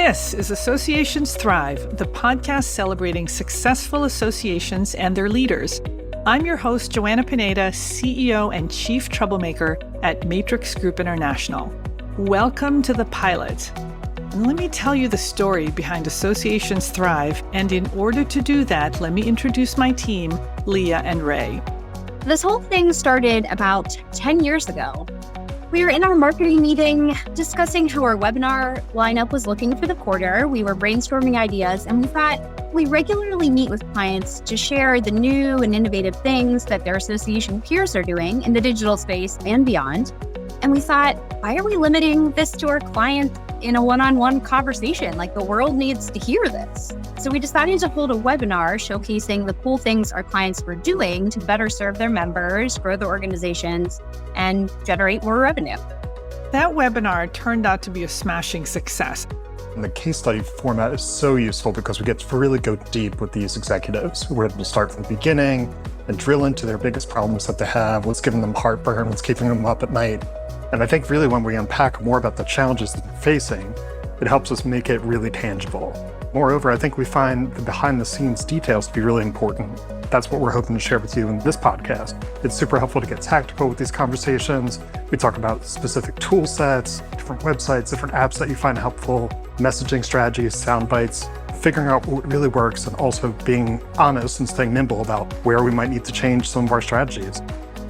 This is Associations Thrive, the podcast celebrating successful associations and their leaders. I'm your host, Joanna Pineda, CEO and Chief Troublemaker at Matrix Group International. Welcome to the pilot. And let me tell you the story behind Associations Thrive. And in order to do that, let me introduce my team, Leah and Ray. This whole thing started about 10 years ago. We were in our marketing meeting discussing how our webinar lineup was looking for the quarter. We were brainstorming ideas, and we thought we regularly meet with clients to share the new and innovative things that their association peers are doing in the digital space and beyond. And we thought, why are we limiting this to our clients in a one-on-one conversation? Like, the world needs to hear this. So we decided to hold a webinar showcasing the cool things our clients were doing to better serve their members, grow their organizations, and generate more revenue. That webinar turned out to be a smashing success. And the case study format is so useful because we get to really go deep with these executives. We're able to start from the beginning and drill into their biggest problems that they have, what's giving them heartburn, what's keeping them up at night. And I think really when we unpack more about the challenges that they're facing, it helps us make it really tangible. Moreover, I think we find the behind the scenes details to be really important. That's what we're hoping to share with you in this podcast. It's super helpful to get tactical with these conversations. We talk about specific tool sets, different websites, different apps that you find helpful, messaging strategies, sound bites, figuring out what really works, and also being honest and staying nimble about where we might need to change some of our strategies.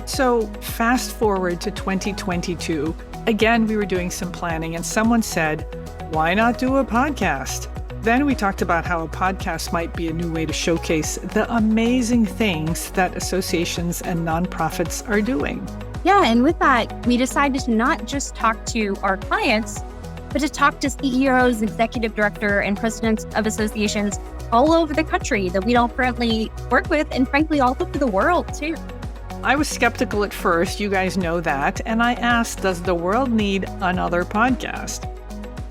So fast forward to 2022. Again, we were doing some planning and someone said, why not do a podcast? Then we talked about how a podcast might be a new way to showcase the amazing things that associations and nonprofits are doing. Yeah, and with that, we decided to not just talk to our clients, but to talk to CEOs, executive director, and presidents of associations all over the country that we don't currently work with, and frankly, all over the world too. I was skeptical at first, you guys know that, and I asked, does the world need another podcast?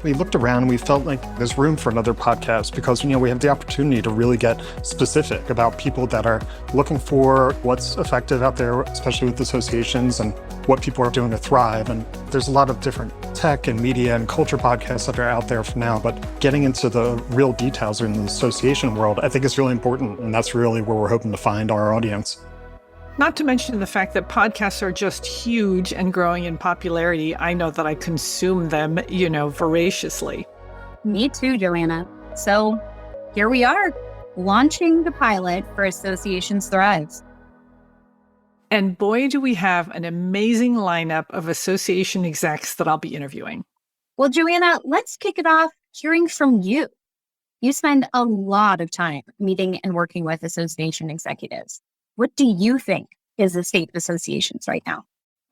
We looked around and we felt like there's room for another podcast because, we have the opportunity to really get specific about people that are looking for what's effective out there, especially with associations, and what people are doing to thrive. And there's a lot of different tech and media and culture podcasts that are out there for now, but getting into the real details in the association world, I think is really important. And that's really where we're hoping to find our audience. Not to mention the fact that podcasts are just huge and growing in popularity. I know that I consume them, voraciously. Me too, Joanna. So here we are, launching the pilot for Associations Thrive. And boy, do we have an amazing lineup of association execs that I'll be interviewing. Well, Joanna, let's kick it off hearing from you. You spend a lot of time meeting and working with association executives. What do you think is the state of associations right now?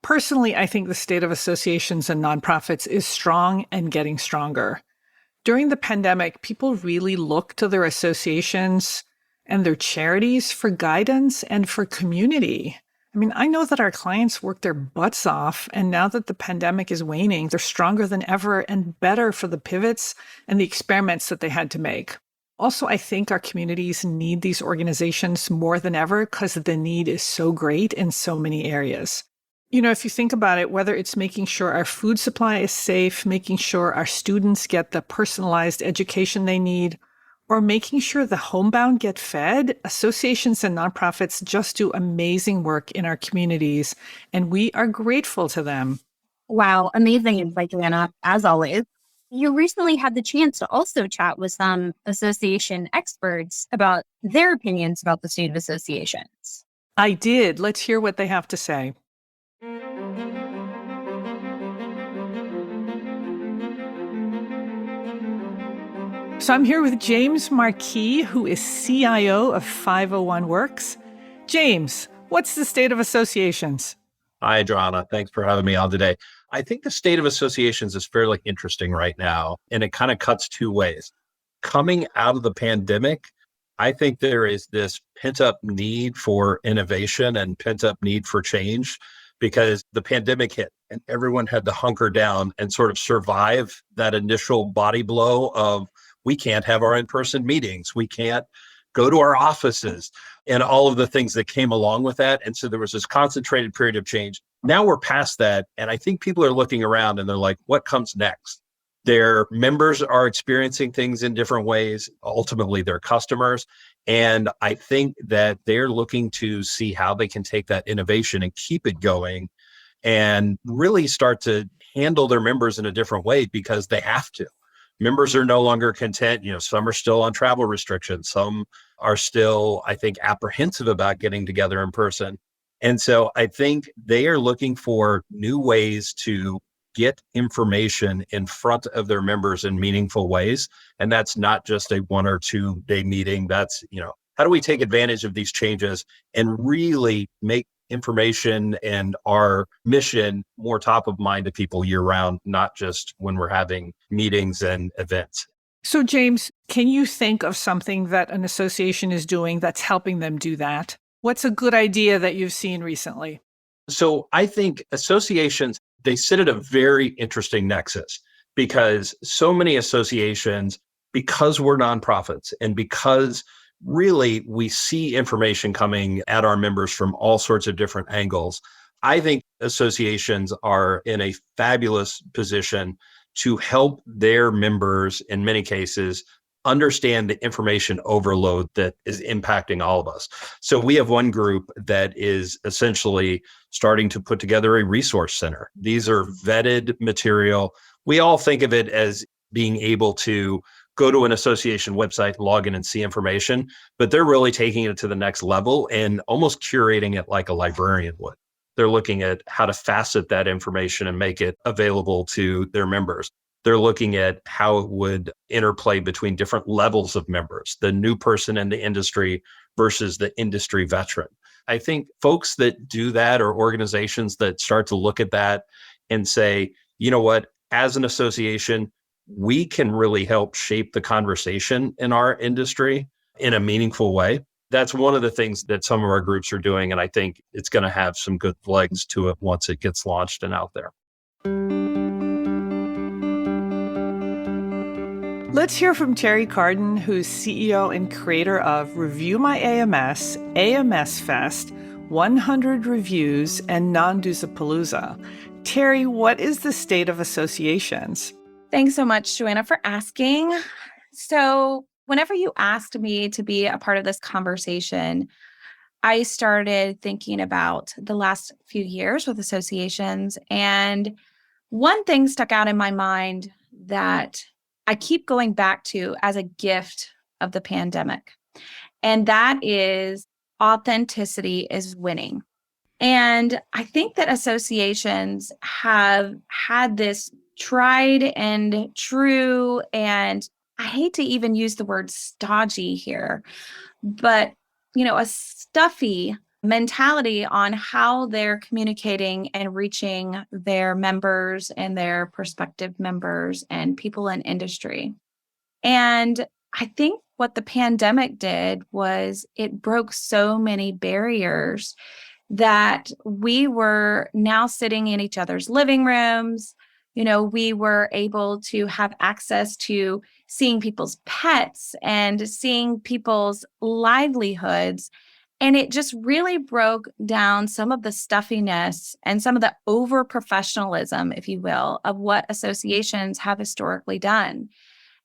Personally, I think the state of associations and nonprofits is strong and getting stronger. During the pandemic, people really looked to their associations and their charities for guidance and for community. I know that our clients work their butts off, and now that the pandemic is waning, they're stronger than ever and better for the pivots and the experiments that they had to make. Also, I think our communities need these organizations more than ever because the need is so great in so many areas. If you think about it, whether it's making sure our food supply is safe, making sure our students get the personalized education they need, or making sure the homebound get fed, associations and nonprofits just do amazing work in our communities, and we are grateful to them. Wow, amazing insight, Joanna, as always. You recently had the chance to also chat with some association experts about their opinions about the state of associations. I did. Let's hear what they have to say. So I'm here with James Marquis, who is CIO of 501 Works. James, what's the state of associations? Hi, Joanna. Thanks for having me on today. I think the state of associations is fairly interesting right now, and it kind of cuts two ways. Coming out of the pandemic, I think there is this pent-up need for innovation and pent-up need for change because the pandemic hit and everyone had to hunker down and sort of survive that initial body blow of we can't have our in-person meetings, we can't go to our offices, and all of the things that came along with that. And so there was this concentrated period of change. Now we're past that. And I think people are looking around and they're like, what comes next? Their members are experiencing things in different ways, ultimately their customers. And I think that they're looking to see how they can take that innovation and keep it going and really start to handle their members in a different way because they have to. Members are no longer content. Some are still on travel restrictions. Some are still, I think, apprehensive about getting together in person. And so I think they are looking for new ways to get information in front of their members in meaningful ways. And that's not just a 1 or 2 day meeting. That's, how do we take advantage of these changes and really make information and our mission more top of mind to people year round, not just when we're having meetings and events. So, James, can you think of something that an association is doing that's helping them do that? What's a good idea that you've seen recently? So I think associations, they sit at a very interesting nexus because so many associations, because we're nonprofits and because really we see information coming at our members from all sorts of different angles, I think associations are in a fabulous position to help their members, in many cases, understand the information overload that is impacting all of us. So we have one group that is essentially starting to put together a resource center. These are vetted material. We all think of it as being able to go to an association website, log in and see information, but they're really taking it to the next level and almost curating it like a librarian would. They're looking at how to facet that information and make it available to their members. They're looking at how it would interplay between different levels of members, the new person in the industry versus the industry veteran. I think folks that do that or organizations that start to look at that and say, you know what, as an association, we can really help shape the conversation in our industry in a meaningful way. That's one of the things that some of our groups are doing. And I think it's going to have some good legs to it once it gets launched and out there. Let's hear from Terry Carden, who's CEO and creator of Review My AMS, AMS Fest, 100 Reviews, and Non-Duzapalooza. Terry, what is the state of associations? Thanks so much, Joanna, for asking. So whenever you asked me to be a part of this conversation, I started thinking about the last few years with associations. And one thing stuck out in my mind that I keep going back to as a gift of the pandemic. And that is authenticity is winning. And I think that associations have had this tried and true, and I hate to even use the word stodgy here, but, a stuffy mentality on how they're communicating and reaching their members and their prospective members and people in industry. And I think what the pandemic did was it broke so many barriers that we were now sitting in each other's living rooms. We were able to have access to seeing people's pets and seeing people's livelihoods. And it just really broke down some of the stuffiness and some of the over professionalism, if you will, of what associations have historically done.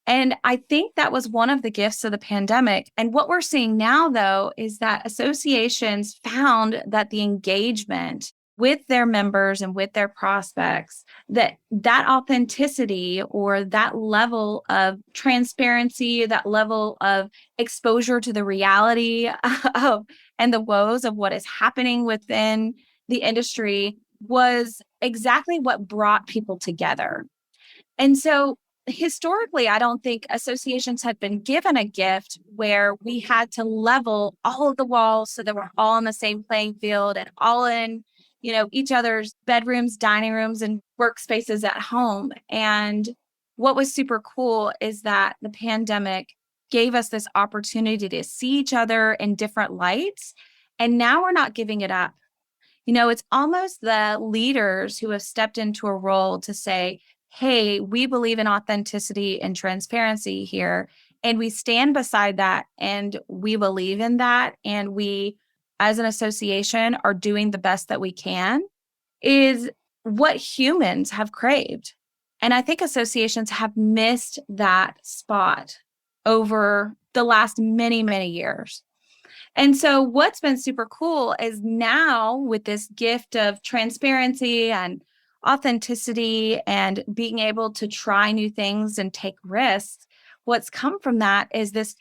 And I think that was one of the gifts of the pandemic. And what we're seeing now, though, is that associations found that the engagement with their members and with their prospects, that authenticity or that level of transparency, that level of exposure to the reality of and the woes of what is happening within the industry was exactly what brought people together. And so historically, I don't think associations had been given a gift where we had to level all of the walls so that we're all on the same playing field and all in each other's bedrooms, dining rooms, and workspaces at home. And what was super cool is that the pandemic gave us this opportunity to see each other in different lights. And now we're not giving it up. It's almost the leaders who have stepped into a role to say, hey, we believe in authenticity and transparency here. And we stand beside that and we believe in that. And we, as an association, are doing the best that we can, is what humans have craved. And I think associations have missed that spot over the last many, many years. And so what's been super cool is now with this gift of transparency and authenticity and being able to try new things and take risks, what's come from that is this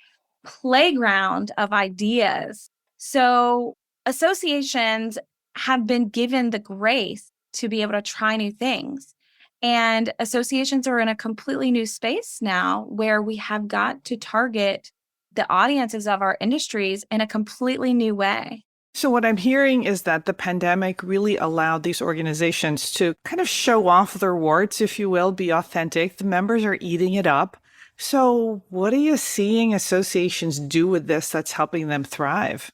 playground of ideas. So associations have been given the grace to be able to try new things. And associations are in a completely new space now where we have got to target the audiences of our industries in a completely new way. So what I'm hearing is that the pandemic really allowed these organizations to kind of show off their warts, if you will, be authentic. The members are eating it up. So what are you seeing associations do with this that's helping them thrive?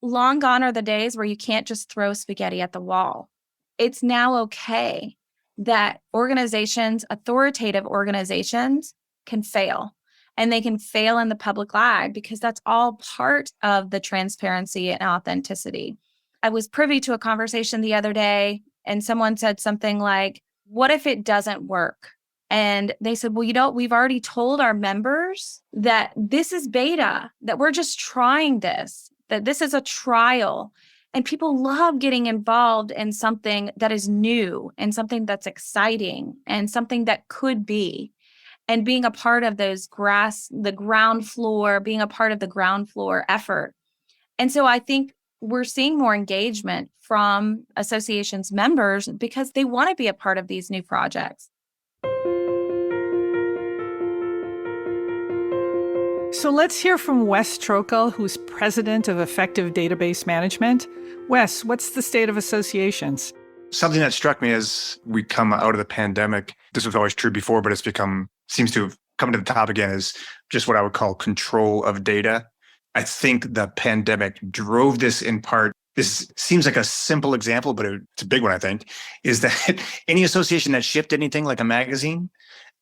Long gone are the days where you can't just throw spaghetti at the wall. It's now okay that organizations, authoritative organizations, can fail. And they can fail in the public eye because that's all part of the transparency and authenticity. I was privy to a conversation the other day, and someone said something like, what if it doesn't work? And they said, well, we've already told our members that this is beta, that we're just trying this, that this is a trial. And people love getting involved in something that is new and something that's exciting and something that could be. And being a part of being a part of the ground floor effort. And so I think we're seeing more engagement from associations members because they want to be a part of these new projects. So let's hear from Wes Trokel, who's president of Effective Database Management. Wes, what's the state of associations? Something that struck me as we come out of the pandemic, this was always true before, but seems to have come to the top again, is just what I would call control of data. I think the pandemic drove this in part. This seems like a simple example, but it's a big one, I think, is that any association that shipped anything like a magazine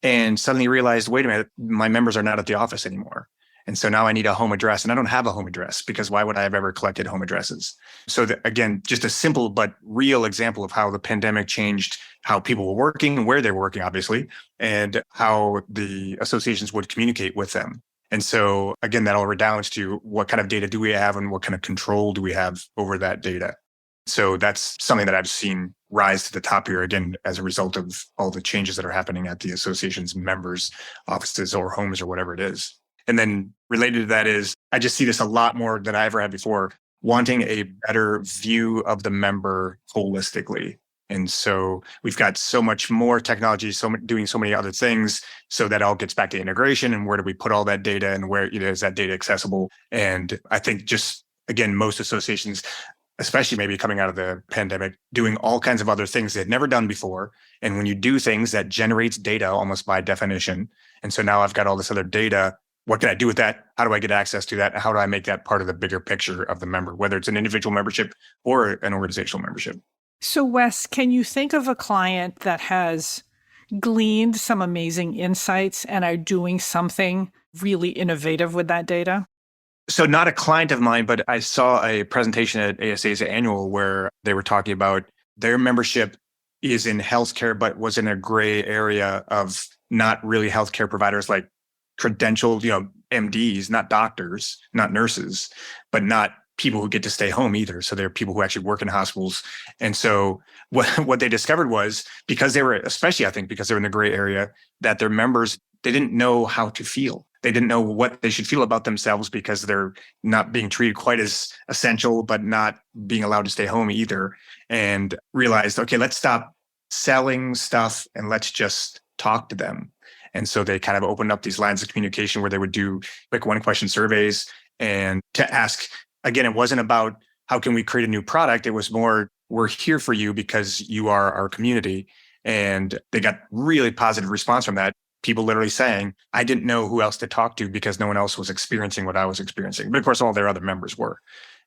and suddenly realized, wait a minute, my members are not at the office anymore. And so now I need a home address, and I don't have a home address because why would I have ever collected home addresses? So again, just a simple but real example of how the pandemic changed how people were working, where they were working, obviously, and how the associations would communicate with them. And so again, that all redounds to what kind of data do we have and what kind of control do we have over that data? So that's something that I've seen rise to the top here, again, as a result of all the changes that are happening at the association's members' offices or homes or whatever it is. And then related to that is, I just see this a lot more than I ever had before, wanting a better view of the member holistically. And so we've got so much more technology, doing so many other things. So that all gets back to integration and where do we put all that data and where is that data accessible? And I think just, again, most associations, especially maybe coming out of the pandemic, doing all kinds of other things they'd never done before. And when you do things, that generates data almost by definition. And so now I've got all this other data. What can I do with that? How do I get access to that? How do I make that part of the bigger picture of the member, whether it's an individual membership or an organizational membership? So Wes, can you think of a client that has gleaned some amazing insights and are doing something really innovative with that data? So not a client of mine, but I saw a presentation at ASA's annual where they were talking about their membership is in healthcare, but was in a gray area of not really healthcare providers like credentialed, MDs, not doctors, not nurses, but not people who get to stay home either. So they're people who actually work in hospitals. And so what they discovered was, because they were, especially I think because they're in the gray area, that their members, they didn't know how to feel. They didn't know what they should feel about themselves because they're not being treated quite as essential, but not being allowed to stay home either. And realized, okay, let's stop selling stuff and let's just talk to them. And so they kind of opened up these lines of communication where they would do like one-question surveys and to ask, again, it wasn't about how can we create a new product? It was more, we're here for you because you are our community. And they got really positive response from that. People literally saying, I didn't know who else to talk to because no one else was experiencing what I was experiencing. But of course, all their other members were.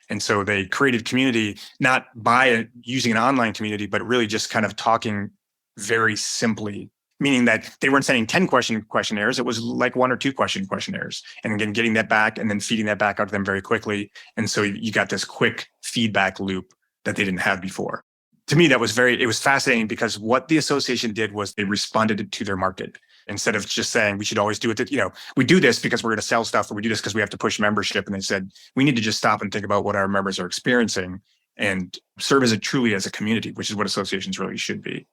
And so they created community, not by using an online community, but really just kind of talking very simply, meaning that they weren't sending 10 questionnaires. It was like 1 or 2 questionnaires. And again, getting that back and then feeding that back out to them very quickly. And so you got this quick feedback loop that they didn't have before. to me, it was fascinating because what the association did was they responded to their market. Instead of just saying we should always do it, we do this because we're going to sell stuff, or we do this because we have to push membership. And they said, we need to just stop and think about what our members are experiencing and serve truly as a community, which is what associations really should be.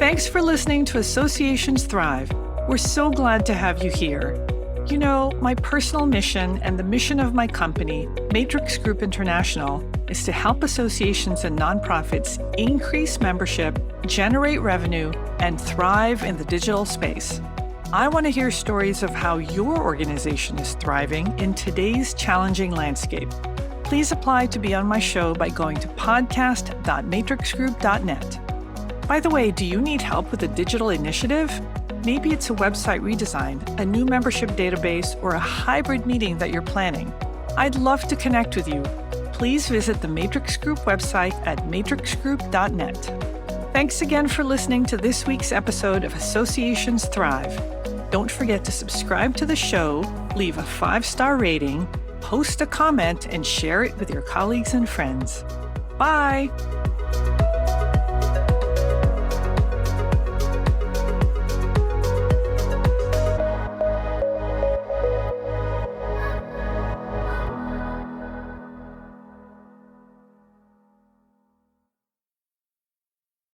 Thanks for listening to Associations Thrive. We're so glad to have you here. You know, my personal mission and the mission of my company, Matrix Group International, is to help associations and nonprofits increase membership, generate revenue, and thrive in the digital space. I want to hear stories of how your organization is thriving in today's challenging landscape. Please apply to be on my show by going to podcast.matrixgroup.net. By the way, do you need help with a digital initiative? Maybe it's a website redesign, a new membership database, or a hybrid meeting that you're planning. I'd love to connect with you. Please visit the Matrix Group website at matrixgroup.net. Thanks again for listening to this week's episode of Associations Thrive. Don't forget to subscribe to the show, leave a 5-star rating, post a comment, and share it with your colleagues and friends. Bye!